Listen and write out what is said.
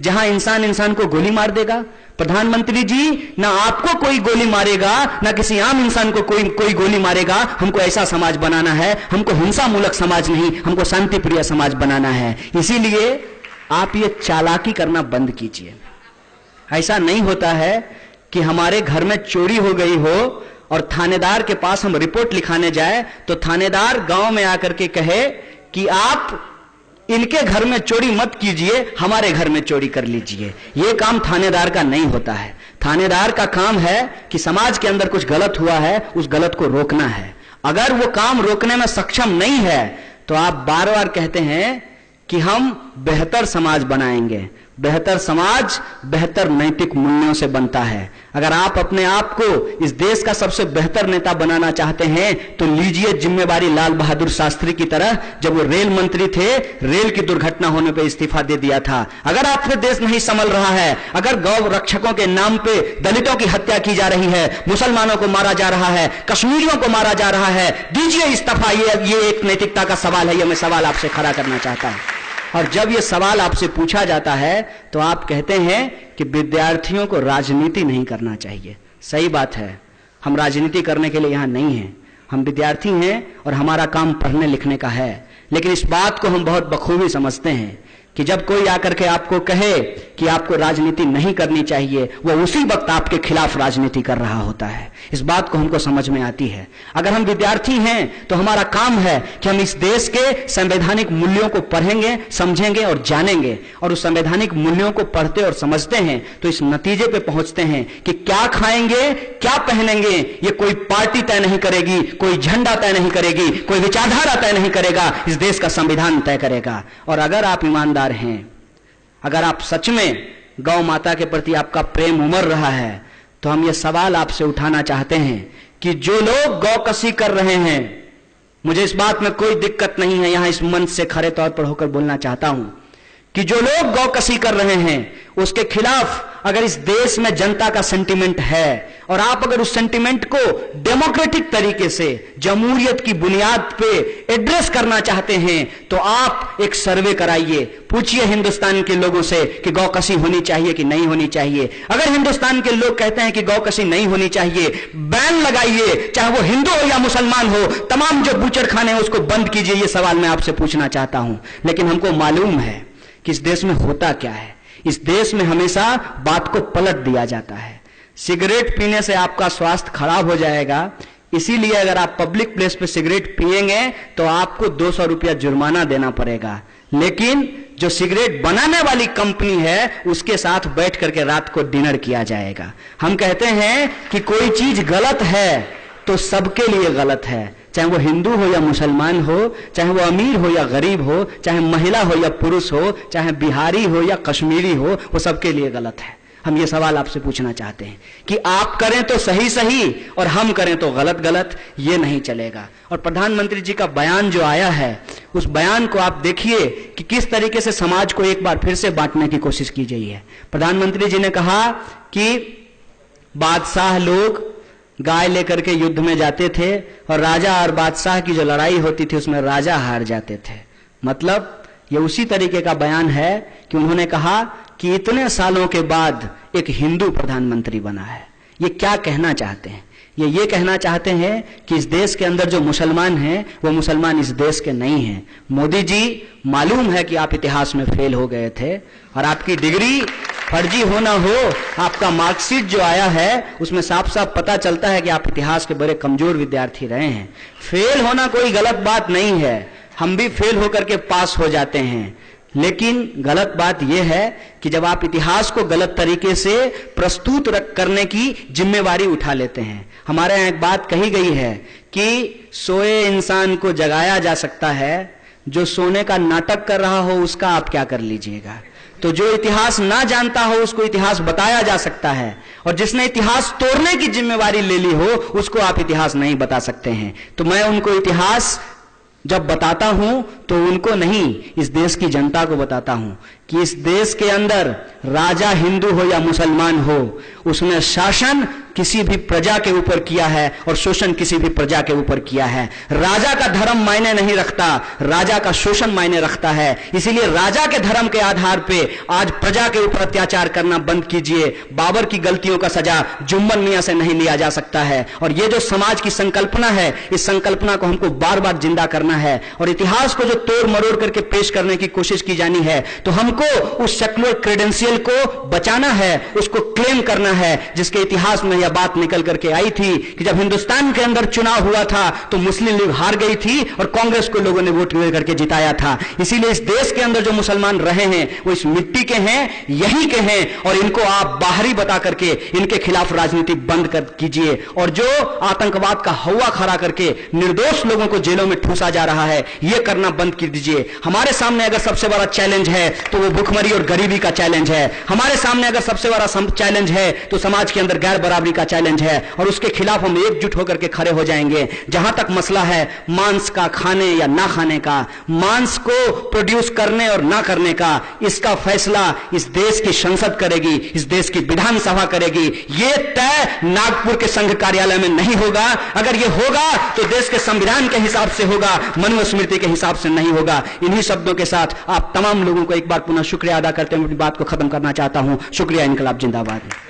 जहां इंसान इंसान को गोली मार देगा? प्रधानमंत्री जी, ना आपको कोई गोली मारेगा, ना किसी आम इंसान को कोई गोली मारेगा। हमको ऐसा समाज बनाना है, हमको हिंसा मूलक समाज नहीं, हमको शांति प्रिय समाज बनाना है। इसीलिए आप ये चालाकी करना बंद कीजिए। ऐसा नहीं होता है कि हमारे घर में चोरी हो गई हो और थानेदार के पास हम रिपोर्ट लिखाने जाए तो थानेदार गांव में आकर के कहे कि आप इनके घर में चोरी मत कीजिए, हमारे घर में चोरी कर लीजिए। यह काम थानेदार का नहीं होता है। थानेदार का काम है कि समाज के अंदर कुछ गलत हुआ है, उस गलत को रोकना है। अगर वो काम रोकने में सक्षम नहीं है तो आप बार बार कहते हैं कि हम बेहतर समाज बनाएंगे। बेहतर समाज बेहतर नैतिक मूल्यों से बनता है। अगर आप अपने आप को इस देश का सबसे बेहतर नेता बनाना चाहते हैं तो लीजिए जिम्मेवारी लाल बहादुर शास्त्री की तरह। जब वो रेल मंत्री थे, रेल की दुर्घटना होने पर इस्तीफा दे दिया था। अगर आपसे देश नहीं संभल रहा है, अगर गौ रक्षकों के नाम पे दलितों की हत्या की जा रही है, मुसलमानों को मारा जा रहा है, कश्मीरियों को मारा जा रहा है, दीजिए इस्तीफा। ये एक नैतिकता का सवाल है। ये मैं सवाल आपसे खड़ा करना चाहता हूं। और जब यह सवाल आपसे पूछा जाता है तो आप कहते हैं कि विद्यार्थियों को राजनीति नहीं करना चाहिए। सही बात है, हम राजनीति करने के लिए यहां नहीं हैं। हम विद्यार्थी हैं और हमारा काम पढ़ने लिखने का है। लेकिन इस बात को हम बहुत बखूबी समझते हैं कि जब कोई आकर के आपको कहे कि आपको राजनीति नहीं करनी चाहिए, वह उसी वक्त आपके खिलाफ राजनीति कर रहा होता है। इस बात को हमको समझ में आती है। अगर हम विद्यार्थी हैं तो हमारा काम है कि हम इस देश के संवैधानिक मूल्यों को पढ़ेंगे, समझेंगे और जानेंगे। और उस संवैधानिक मूल्यों को पढ़ते और समझते हैं तो इस नतीजे पे पहुंचते हैं कि क्या खाएंगे, क्या पहनेंगे, ये कोई पार्टी तय नहीं करेगी, कोई झंडा तय नहीं करेगी, कोई विचारधारा तय नहीं करेगा, इस देश का संविधान तय करेगा। और अगर आप ईमानदार हैं, अगर आप सच में गौ माता के प्रति आपका प्रेम उमड़ रहा है, तो हम यह सवाल आपसे उठाना चाहते हैं कि जो लोग गौकशी कर रहे हैं, मुझे इस बात में कोई दिक्कत नहीं है, यहां इस मंच से खड़े तौर पर होकर बोलना चाहता हूं कि जो लोग गौकशी कर रहे हैं उसके खिलाफ अगर इस देश में जनता का सेंटिमेंट है और आप अगर उस सेंटिमेंट को डेमोक्रेटिक तरीके से जमहूरियत की बुनियाद पे एड्रेस करना चाहते हैं तो आप एक सर्वे कराइए, पूछिए हिंदुस्तान के लोगों से कि गौकशी होनी चाहिए कि नहीं होनी चाहिए। अगर हिंदुस्तान के लोग कहते हैं कि गौकशी नहीं होनी चाहिए, बैन लगाइए, चाहे वो हिंदू हो या मुसलमान हो, तमाम जो बूचड़ खाने हैं उसको बंद कीजिए। ये सवाल मैं आपसे पूछना चाहता हूं। लेकिन हमको मालूम है कि इस देश में होता क्या है। इस देश में हमेशा बात को पलट दिया जाता है। सिगरेट पीने से आपका स्वास्थ्य खराब हो जाएगा, इसीलिए अगर आप पब्लिक प्लेस पे सिगरेट पिएंगे तो आपको 200 रुपया जुर्माना देना पड़ेगा। लेकिन जो सिगरेट बनाने वाली कंपनी है उसके साथ बैठ करके रात को डिनर किया जाएगा। हम कहते हैं कि कोई चीज गलत है तो सबके लिए गलत है, चाहे वो हिंदू हो या मुसलमान हो, चाहे वो अमीर हो या गरीब हो, चाहे महिला हो या पुरुष हो, चाहे बिहारी हो या कश्मीरी हो, वो सबके लिए गलत है। हम ये सवाल आपसे पूछना चाहते हैं कि आप करें तो सही सही और हम करें तो गलत गलत, ये नहीं चलेगा। और प्रधानमंत्री जी का बयान जो आया है, उस बयान को आप देखिए कि किस तरीके से समाज को एक बार फिर से बांटने की कोशिश की गई है। प्रधानमंत्री जी ने कहा कि बादशाह लोग गाय लेकर के युद्ध में जाते थे और राजा और बादशाह की जो लड़ाई होती थी उसमें राजा हार जाते थे। मतलब ये उसी तरीके का बयान है कि उन्होंने कहा कि इतने सालों के बाद एक हिंदू प्रधानमंत्री बना है। ये क्या कहना चाहते हैं? ये कहना चाहते हैं कि इस देश के अंदर जो मुसलमान हैं वो मुसलमान इस देश के नहीं हैं। मोदी जी, मालूम है कि आप इतिहास में फेल हो गए थे और आपकी डिग्री फर्जी हो ना हो, आपका मार्कशीट जो आया है उसमें साफ साफ पता चलता है कि आप इतिहास के बड़े कमजोर विद्यार्थी रहे हैं। फेल होना कोई गलत बात नहीं है, हम भी फेल होकर के पास हो जाते हैं। लेकिन गलत बात यह है कि जब आप इतिहास को गलत तरीके से प्रस्तुत करने की जिम्मेवारी उठा लेते हैं। हमारे यहाँ एक बात कही गई है कि सोए इंसान को जगाया जा सकता है, जो सोने का नाटक कर रहा हो उसका आप क्या कर लीजिएगा। तो जो इतिहास ना जानता हो उसको इतिहास बताया जा सकता है, और जिसने इतिहास तोड़ने की जिम्मेवारी ले ली हो उसको आप इतिहास नहीं बता सकते हैं। तो मैं उनको इतिहास जब बताता हूं तो उनको नहीं, इस देश की जनता को बताता हूं कि इस देश के अंदर राजा हिंदू हो या मुसलमान हो, उसने शासन किसी भी प्रजा के ऊपर किया है और शोषण किसी भी प्रजा के ऊपर किया है। राजा का धर्म मायने नहीं रखता, राजा का शोषण मायने रखता है। इसीलिए राजा के धर्म के आधार पे आज प्रजा के ऊपर अत्याचार करना बंद कीजिए। बाबर की गलतियों का सजा जुम्मन मियां से नहीं लिया जा सकता है। और ये जो समाज की संकल्पना है, इस संकल्पना को हमको बार बार जिंदा करना है और इतिहास को जो तोड़ मरोड़ करके पेश करने की कोशिश की जानी है, तो हमको उस सेक्युलर क्रेडेंशियल को बचाना है, उसको क्लेम करना है, जिसके इतिहास में यह बात निकल करके आई थी कि जब हिंदुस्तान के अंदर चुनाव हुआ था तो मुस्लिम लीग हार गई थी और कांग्रेस को लोगों ने वोट करके जिताया था। इसीलिए इस देश के अंदर जो मुसलमान रहे हैं वो इस मिट्टी के हैं, यही के हैं, और इनको आप बाहरी बता करके इनके खिलाफ राजनीति बंद कर कीजिए। और जो आतंकवाद का हवा खड़ा करके निर्दोष लोगों को जेलों में ठूसा जा रहा है, यह करना बंद कर दीजिए। हमारे सामने अगर सबसे बड़ा चैलेंज है तो वो भुखमरी और गरीबी का चैलेंज है। हमारे सामने अगर सबसे बड़ा चैलेंज है तो समाज के अंदर गैर बराबरी का चैलेंज है, और उसके खिलाफ हम एकजुट होकर के खड़े हो जाएंगे। जहां तक मसला है मांस का खाने या ना खाने का, मांस को प्रोड्यूस करने और ना करने का, इसका फैसला इस देश की संसद करेगी, इस देश की विधानसभा करेगी। यह तय नागपुर के संघ कार्यालय में नहीं होगा। अगर यह होगा तो देश के संविधान के हिसाब से होगा, मनुस्मृति के हिसाब से नहीं होगा। इन्हीं शब्दों के साथ आप तमाम लोगों को एक बार पुनः शुक्रिया अदा करते हुए अपनी बात को खत्म करना चाहता हूं। शुक्रिया। इनकलाब जिंदाबाद।